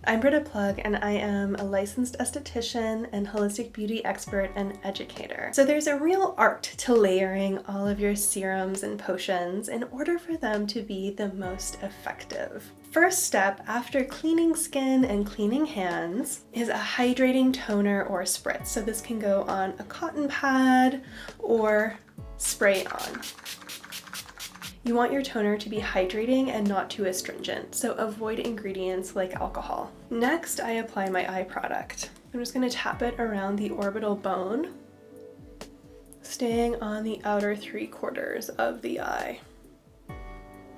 I'm Britta Plug, and I am a licensed esthetician and holistic beauty expert and educator. So there's a real art to layering all of your serums and potions in order for them to be the most effective. First step after cleaning skin and cleaning hands is a hydrating toner or spritz. So this can go on a cotton pad or spray on. You want your toner to be hydrating and not too astringent, so avoid ingredients like alcohol. Next, I apply my eye product. I'm just going to tap it around the orbital bone, staying on the outer 3/4 of the eye.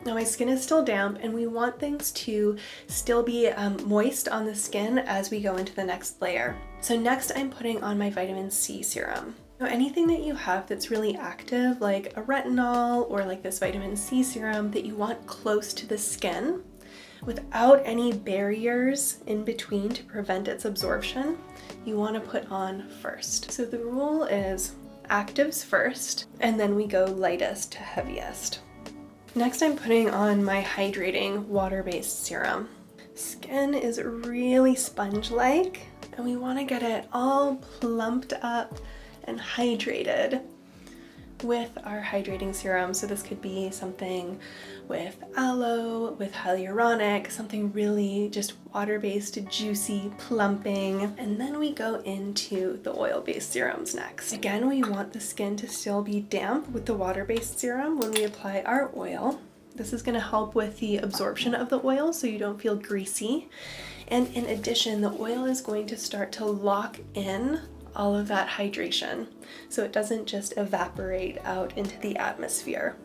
Now my skin is still damp and we want things to still be moist on the skin as we go into the next layer. So next I'm putting on my vitamin C serum. Now anything that you have that's really active, like a retinol or like this vitamin C serum that you want close to the skin without any barriers in between to prevent its absorption, you want to put on first. So the rule is actives first and then we go lightest to heaviest. Next, I'm putting on my hydrating water-based serum. Skin is really sponge-like, and we want to get it all plumped up and hydrated with our hydrating serum. So this could be something with aloe, with hyaluronic, something really just water-based, juicy, plumping. And then we go into the oil-based serums next. Again, we want the skin to still be damp with the water-based serum when we apply our oil. This is going to help with the absorption of the oil so you don't feel greasy. And in addition, the oil is going to start to lock in all of that hydration so it doesn't just evaporate out into the atmosphere.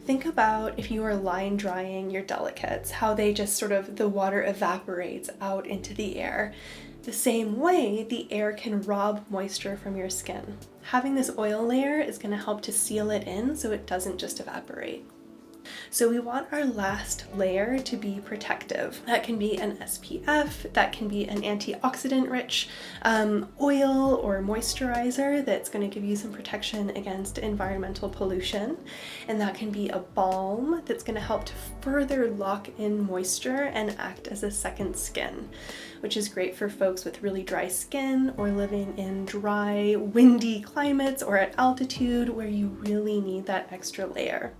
Think about if you were line drying your delicates, how they just sort of, the water evaporates out into the air. The same way, the air can rob moisture from your skin. Having this oil layer is going to help to seal it in so it doesn't just evaporate. So we want our last layer to be protective. That can be an SPF, that can be an antioxidant rich oil or moisturizer that's going to give you some protection against environmental pollution. And that can be a balm that's going to help to further lock in moisture and act as a second skin, which is great for folks with really dry skin or living in dry, windy climates or at altitude where you really need that extra layer.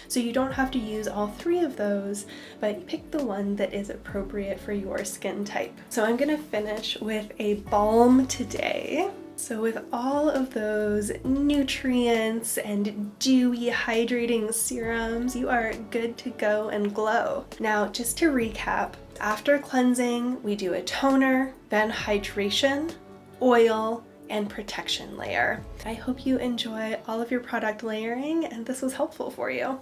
So you don't have to use all three of those, but pick the one that is appropriate for your skin type. So I'm gonna finish with a balm today. So with all of those nutrients and dewy hydrating serums, you are good to go and glow. Now, just to recap, after cleansing, we do a toner, then hydration, oil, and protection layer. I hope you enjoy all of your product layering and this was helpful for you.